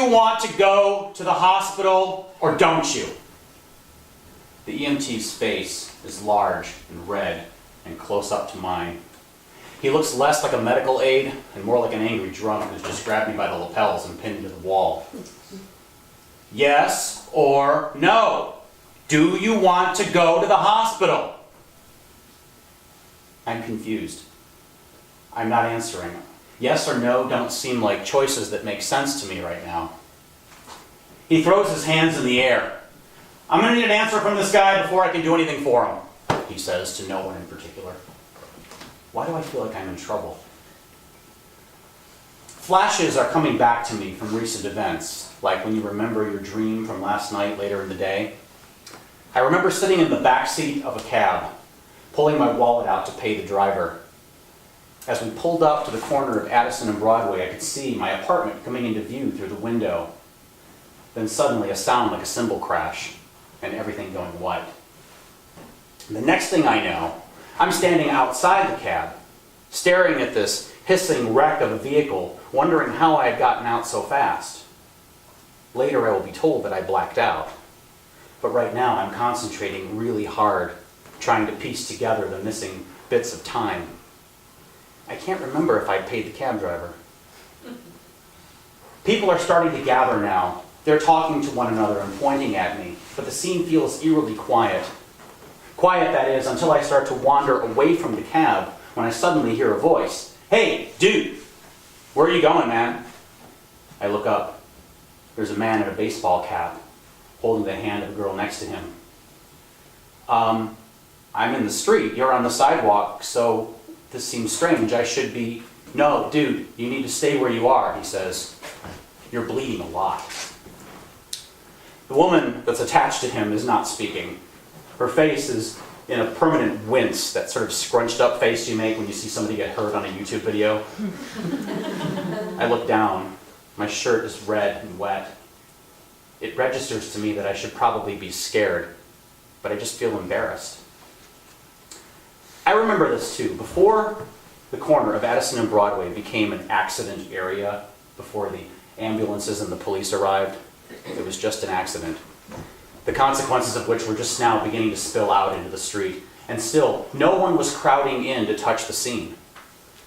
you want to go to the hospital or don't you? The EMT's face is large and red and close up to mine. He looks less like a medical aide and more like an angry drunk who's just grabbed me by the lapels and pinned me to the wall. Yes or no? Do you want to go to the hospital? I'm confused. I'm not answering. Yes or no don't seem like choices that make sense to me right now. He throws his hands in the air. I'm going to need an answer from this guy before I can do anything for him, he says to no one in particular. Why do I feel like I'm in trouble? Flashes are coming back to me from recent events, like when you remember your dream from last night later in the day. I remember sitting in the back seat of a cab, pulling my wallet out to pay the driver. As we pulled up to the corner of Addison and Broadway, I could see my apartment coming into view through the window. Then suddenly a sound like a cymbal crash, and everything going white. The next thing I know, I'm standing outside the cab, staring at this hissing wreck of a vehicle, wondering how I had gotten out so fast. Later I will be told that I blacked out. But right now I'm concentrating really hard, trying to piece together the missing bits of time. I can't remember if I'd paid the cab driver. People are starting to gather now. They're talking to one another and pointing at me, but the scene feels eerily quiet. Quiet, that is, until I start to wander away from the cab when I suddenly hear a voice. Hey, dude, where are you going, man? I look up. There's a man in a baseball cap holding the hand of a girl next to him. I'm in the street. You're on the sidewalk, so this seems strange. I should be... No, dude, you need to stay where you are, he says. You're bleeding a lot. The woman that's attached to him is not speaking. Her face is in a permanent wince, that sort of scrunched up face you make when you see somebody get hurt on a YouTube video. I look down. My shirt is red and wet. It registers to me that I should probably be scared, but I just feel embarrassed. I remember this too. Before the corner of Addison and Broadway became an accident area, before the ambulances and the police arrived, it was just an accident. The consequences of which were just now beginning to spill out into the street. And still, no one was crowding in to touch the scene.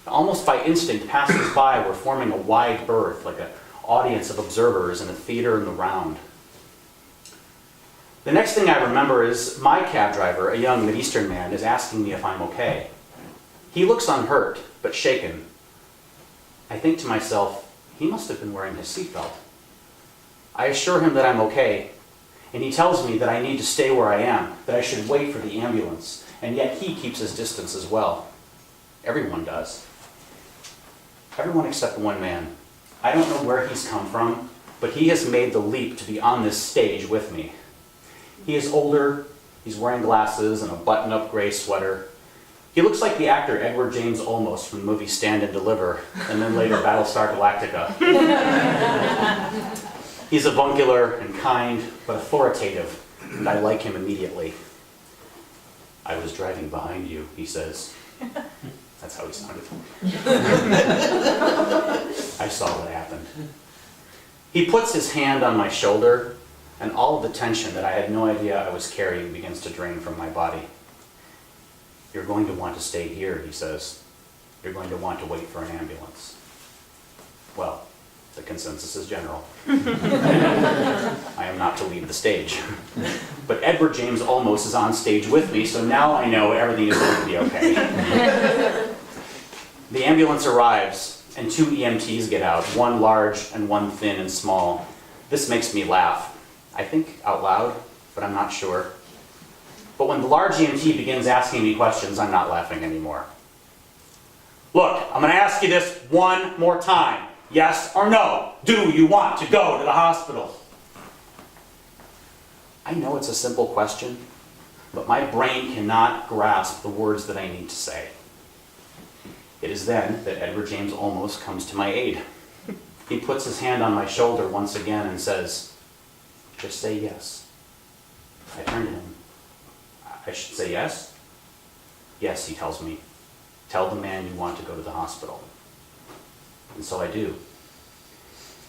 Almost by instinct, passers-by were forming a wide berth, like an audience of observers in a theater in the round. The next thing I remember is my cab driver, a young Mideastern man, is asking me if I'm okay. He looks unhurt, but shaken. I think to myself, he must have been wearing his seatbelt. I assure him that I'm okay, and he tells me that I need to stay where I am, that I should wait for the ambulance, and yet he keeps his distance as well. Everyone does. Everyone except one man. I don't know where he's come from, but he has made the leap to be on this stage with me. He is older, he's wearing glasses and a button-up gray sweater. He looks like the actor Edward James Olmos from the movie Stand and Deliver, and then later Battlestar Galactica. He's avuncular and kind, but authoritative, and I like him immediately. I was driving behind you, he says. That's how he sounded. I saw what happened. He puts his hand on my shoulder, and all of the tension that I had no idea I was carrying begins to drain from my body. You're going to want to stay here, he says. You're going to want to wait for an ambulance. Well, the consensus is general. I am not to leave the stage. But Edward James Olmos is on stage with me, so now I know everything is going to be okay. The ambulance arrives, and 2 EMTs get out, one large and one thin and small. This makes me laugh. I think out loud, but I'm not sure. But when the large EMT begins asking me questions, I'm not laughing anymore. Look, I'm going to ask you this one more time. Yes or no? Do you want to go to the hospital? I know it's a simple question, but my brain cannot grasp the words that I need to say. It is then that Edward James Olmos comes to my aid. He puts his hand on my shoulder once again and says, just say yes. I turn to him. I should say yes? Yes, he tells me. Tell the man you want to go to the hospital. And so I do.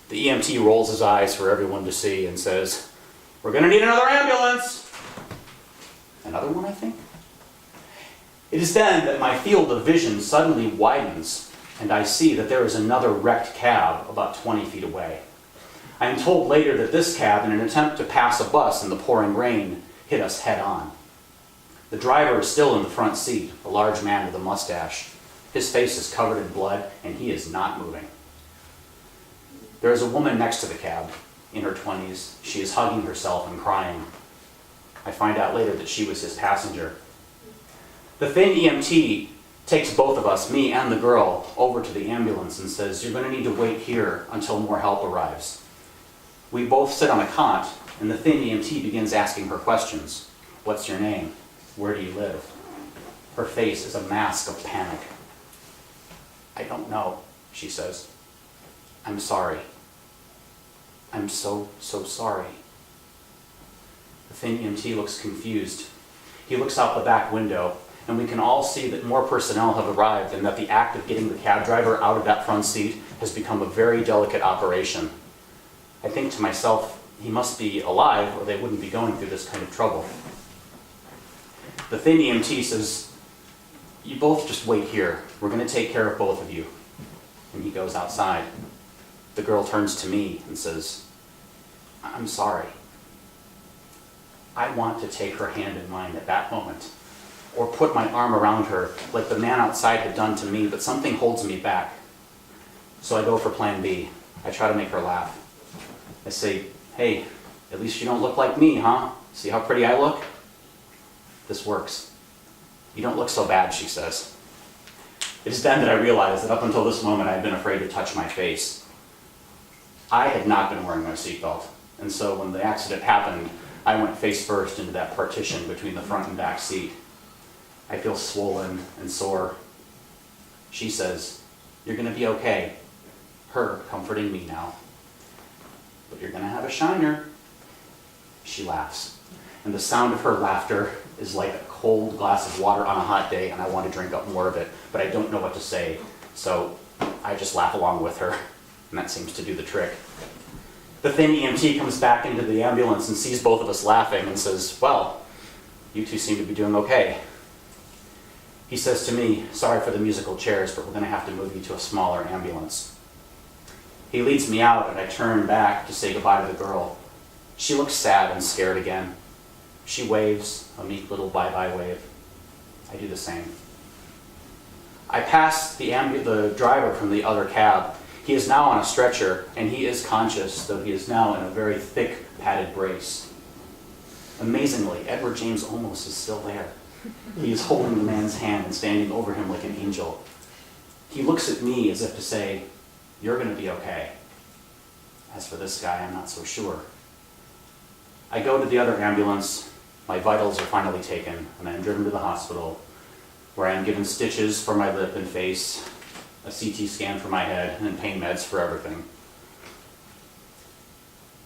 The EMT rolls his eyes for everyone to see and says, "We're gonna need another ambulance." Another one, I think? It is then that my field of vision suddenly widens, and I see that there is another wrecked cab about 20 feet away. I am told later that this cab, in an attempt to pass a bus in the pouring rain, hit us head on. The driver is still in the front seat, a large man with a mustache. His face is covered in blood, and he is not moving. There is a woman next to the cab, in her 20s. She is hugging herself and crying. I find out later that she was his passenger. The thin EMT takes both of us, me and the girl, over to the ambulance and says, "You're going to need to wait here until more help arrives." We both sit on a cot, and the thin EMT begins asking her questions. "What's your name? Where do you live?" Her face is a mask of panic. "I don't know," she says. "I'm sorry. I'm so sorry." The thin EMT looks confused. He looks out the back window, and we can all see that more personnel have arrived and that the act of getting the cab driver out of that front seat has become a very delicate operation. I think to myself, he must be alive or they wouldn't be going through this kind of trouble. The thin EMT says, "You both just wait here. We're going to take care of both of you." And he goes outside. The girl turns to me and says, "I'm sorry." I want to take her hand in mine at that moment, or put my arm around her like the man outside had done to me, but something holds me back. So I go for plan B. I try to make her laugh. I say, "Hey, at least you don't look like me, huh? See how pretty I look?" This works. "You don't look so bad," she says. It is then that I realize that up until this moment I had been afraid to touch my face. I had not been wearing my seatbelt, and so when the accident happened, I went face first into that partition between the front and back seat. I feel swollen and sore. She says, "You're going to be okay." Her comforting me now. "But you're going to have a shiner." She laughs, and the sound of her laughter is like a cold glass of water on a hot day, and I want to drink up more of it, but I don't know what to say, so I just laugh along with her, and that seems to do the trick. The thin EMT comes back into the ambulance and sees both of us laughing and says, "Well, you two seem to be doing okay." He says to me, "Sorry for the musical chairs, but we're going to have to move you to a smaller ambulance." He leads me out, and I turn back to say goodbye to the girl. She looks sad and scared again. She waves, a meek little bye-bye wave. I do the same. I pass the driver from the other cab. He is now on a stretcher, and he is conscious, though he is now in a very thick, padded brace. Amazingly, Edward James Olmos is still there. He is holding the man's hand and standing over him like an angel. He looks at me as if to say, "You're going to be okay." As for this guy, I'm not so sure. I go to the other ambulance. My vitals are finally taken, and I am driven to the hospital, where I am given stitches for my lip and face, a CT scan for my head, and pain meds for everything.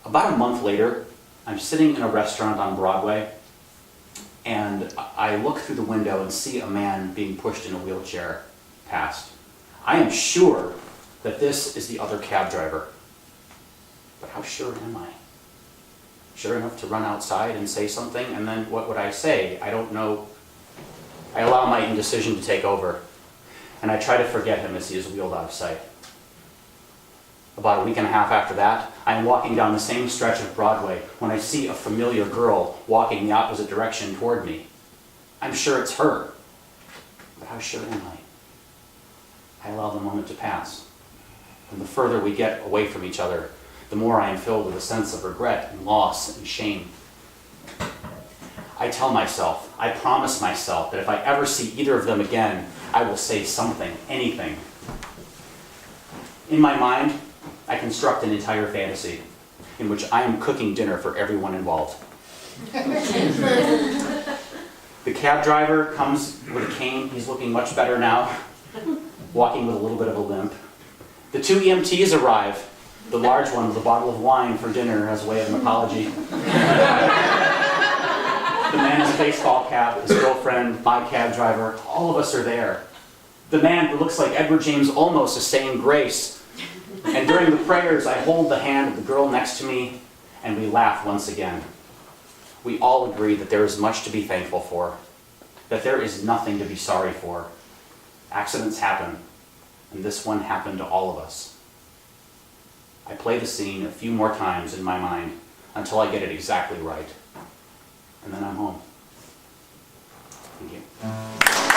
About a month later, I'm sitting in a restaurant on Broadway, and I look through the window and see a man being pushed in a wheelchair past. I am sure that this is the other cab driver, but how sure am I? Sure enough to run outside and say something, and then what would I say? I don't know. I allow my indecision to take over, and I try to forget him as he is wheeled out of sight. About a week and a half after that, I am walking down the same stretch of Broadway when I see a familiar girl walking the opposite direction toward me. I'm sure it's her, but how sure am I? I allow the moment to pass, and the further we get away from each other, the more I am filled with a sense of regret and loss and shame. I tell myself, I promise myself that if I ever see either of them again, I will say something, anything. In my mind, I construct an entire fantasy in which I am cooking dinner for everyone involved. The cab driver comes with a cane. He's looking much better now, walking with a little bit of a limp. The two EMTs arrive, the large one with a bottle of wine for dinner as a way of an apology. The man in a baseball cap, his girlfriend, my cab driver, all of us are there. The man who looks like Edward James Olmos is saying grace, and And during the prayers, I hold the hand of the girl next to me, and we laugh once again. We all agree that there is much to be thankful for, that there is nothing to be sorry for. Accidents happen, and this one happened to all of us. I play the scene a few more times in my mind until I get it exactly right. And then I'm home. Thank you.